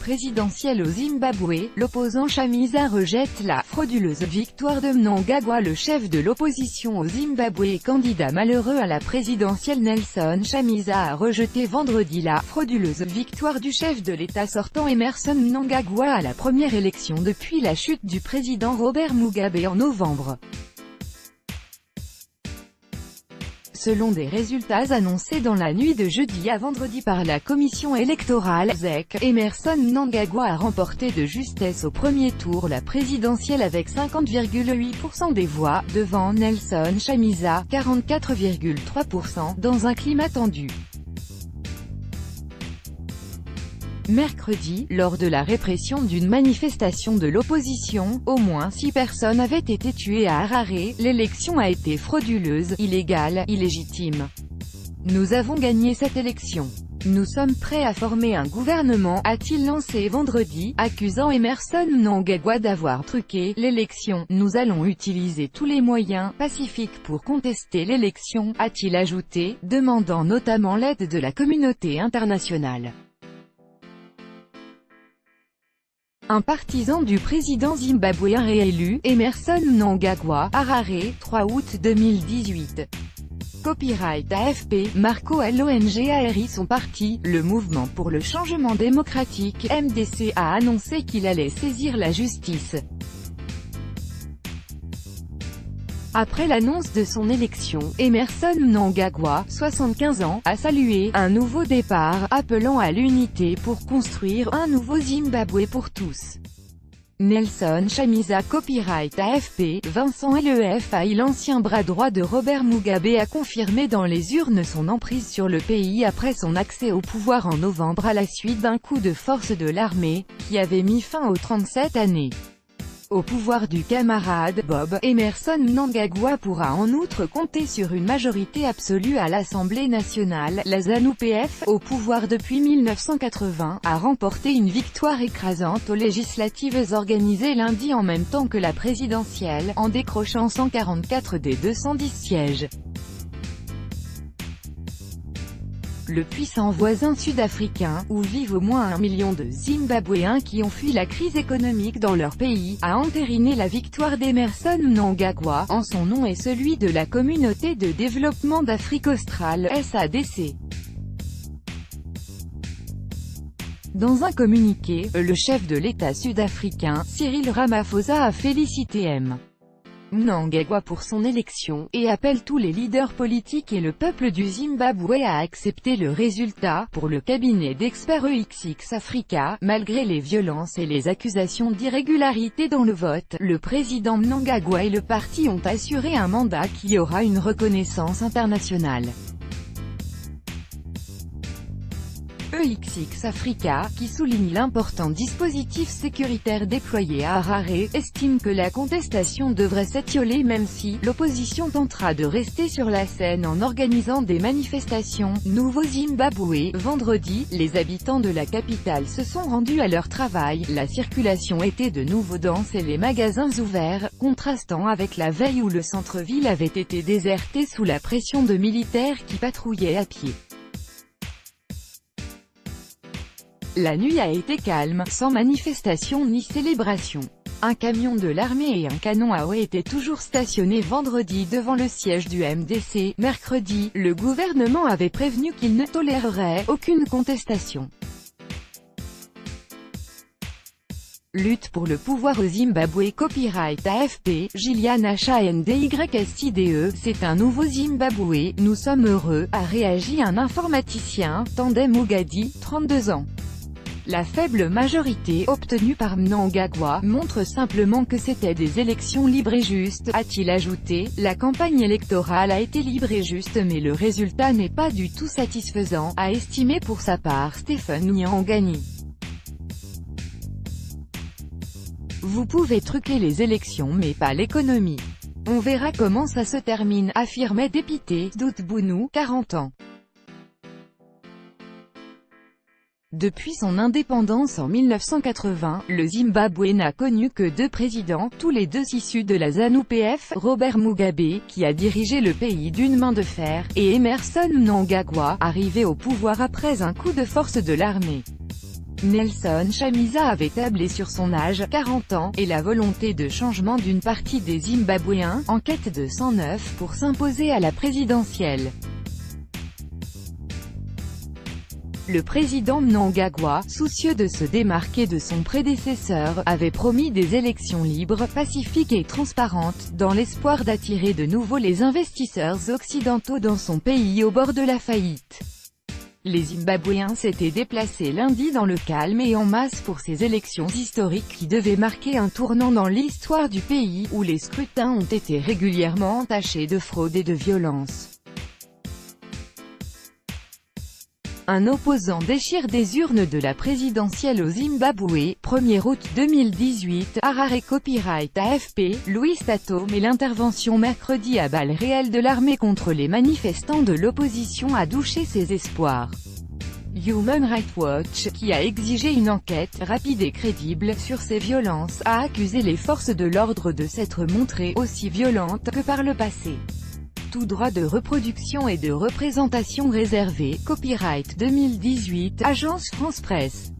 présidentielle au Zimbabwe, l'opposant Chamisa rejette la frauduleuse victoire de Mnangagwa. Le chef de l'opposition au Zimbabwe et candidat malheureux à la présidentielle Nelson Chamisa a rejeté vendredi la frauduleuse victoire du chef de l'État sortant Emmerson Mnangagwa à la première élection depuis la chute du président Robert Mugabe en novembre. Selon des résultats annoncés dans la nuit de jeudi à vendredi par la commission électorale ZEC, Emmerson Mnangagwa a remporté de justesse au premier tour la présidentielle avec 50,8% des voix, devant Nelson Chamisa, 44,3%, dans un climat tendu. Mercredi, lors de la répression d'une manifestation de l'opposition, au moins 6 personnes avaient été tuées à Harare. L'élection a été frauduleuse, illégale, illégitime. Nous avons gagné cette élection. Nous sommes prêts à former un gouvernement, a-t-il lancé vendredi, accusant Emmerson Mnangagwa d'avoir truqué l'élection. Nous allons utiliser tous les moyens pacifiques pour contester l'élection, a-t-il ajouté, demandant notamment l'aide de la communauté internationale. Un partisan du président zimbabwéen réélu, Emmerson Mnangagwa, Harare, 3 août 2018. Copyright AFP, Marco Longari. Son parti, le Mouvement pour le changement démocratique, MDC, a annoncé qu'il allait saisir la justice. Après l'annonce de son élection, Emmerson Mnangagwa, 75 ans, a salué « un nouveau départ », appelant à l'unité pour construire un nouveau Zimbabwe pour tous. Nelson Chamisa. Copyright AFP, Vincent Lefai. L'ancien bras droit de Robert Mugabe a confirmé dans les urnes son emprise sur le pays après son accès au pouvoir en novembre à la suite d'un coup de force de l'armée, qui avait mis fin aux 37 années au pouvoir du camarade Bob. Emmerson Mnangagwa pourra en outre compter sur une majorité absolue à l'Assemblée nationale. La ZANU-PF, au pouvoir depuis 1980, a remporté une victoire écrasante aux législatives organisées lundi en même temps que la présidentielle, en décrochant 144 des 210 sièges. Le puissant voisin sud-africain, où vivent au moins 1 million de Zimbabwéens qui ont fui la crise économique dans leur pays, a entériné la victoire d'Emmerson Mnangagwa, en son nom et celui de la Communauté de développement d'Afrique australe, SADC. Dans un communiqué, le chef de l'État sud-africain, Cyril Ramaphosa, a félicité Mnangagwa pour son élection, et appelle tous les leaders politiques et le peuple du Zimbabwe à accepter le résultat. Pour le cabinet d'experts EXX Africa, malgré les violences et les accusations d'irrégularité dans le vote, le président Mnangagwa et le parti ont assuré un mandat qui aura une reconnaissance internationale. EXX Africa, qui souligne l'important dispositif sécuritaire déployé à Harare, estime que la contestation devrait s'étioler même si l'opposition tentera de rester sur la scène en organisant des manifestations. Nouveau Zimbabwe. Vendredi, les habitants de la capitale se sont rendus à leur travail, la circulation était de nouveau dense et les magasins ouverts, contrastant avec la veille où le centre-ville avait été déserté sous la pression de militaires qui patrouillaient à pied. La nuit a été calme, sans manifestation ni célébration. Un camion de l'armée et un canon à eau étaient toujours stationnés vendredi devant le siège du MDC. Mercredi, le gouvernement avait prévenu qu'il ne tolérerait aucune contestation. Lutte pour le pouvoir au Zimbabwe. Copyright AFP, Gillian HANDYSIDE. C'est un nouveau Zimbabwe, nous sommes heureux, a réagi un informaticien, Tandem Mugadi, 32 ans. La faible majorité obtenue par Mnangagwa montre simplement que c'était des élections libres et justes, a-t-il ajouté. La campagne électorale a été libre et juste mais le résultat n'est pas du tout satisfaisant, a estimé pour sa part Stephen Nyangani. Vous pouvez truquer les élections mais pas l'économie. On verra comment ça se termine, affirmait dépité Doudbounou, 40 ans. Depuis son indépendance en 1980, le Zimbabwe n'a connu que 2 présidents, tous les 2 issus de la ZANU-PF, Robert Mugabe, qui a dirigé le pays d'une main de fer, et Emmerson Mnangagwa, arrivé au pouvoir après un coup de force de l'armée. Nelson Chamisa avait tablé sur son âge, 40 ans, et la volonté de changement d'une partie des Zimbabwéens, en quête de 109 pour s'imposer à la présidentielle. Le président Mnangagwa, soucieux de se démarquer de son prédécesseur, avait promis des élections libres, pacifiques et transparentes, dans l'espoir d'attirer de nouveau les investisseurs occidentaux dans son pays au bord de la faillite. Les Zimbabwéens s'étaient déplacés lundi dans le calme et en masse pour ces élections historiques qui devaient marquer un tournant dans l'histoire du pays, où les scrutins ont été régulièrement entachés de fraude et de violence. Un opposant déchire des urnes de la présidentielle au Zimbabwe, 1er août 2018, Harare Copyright AFP, Louis Tato met l'intervention mercredi à balles réelles de l'armée contre les manifestants de l'opposition a douché ses espoirs. Human Rights Watch, qui a exigé une enquête rapide et crédible sur ces violences, a accusé les forces de l'ordre de s'être montrées aussi violentes que par le passé. Tout droit de reproduction et de représentation réservé, Copyright 2018, Agence France Presse.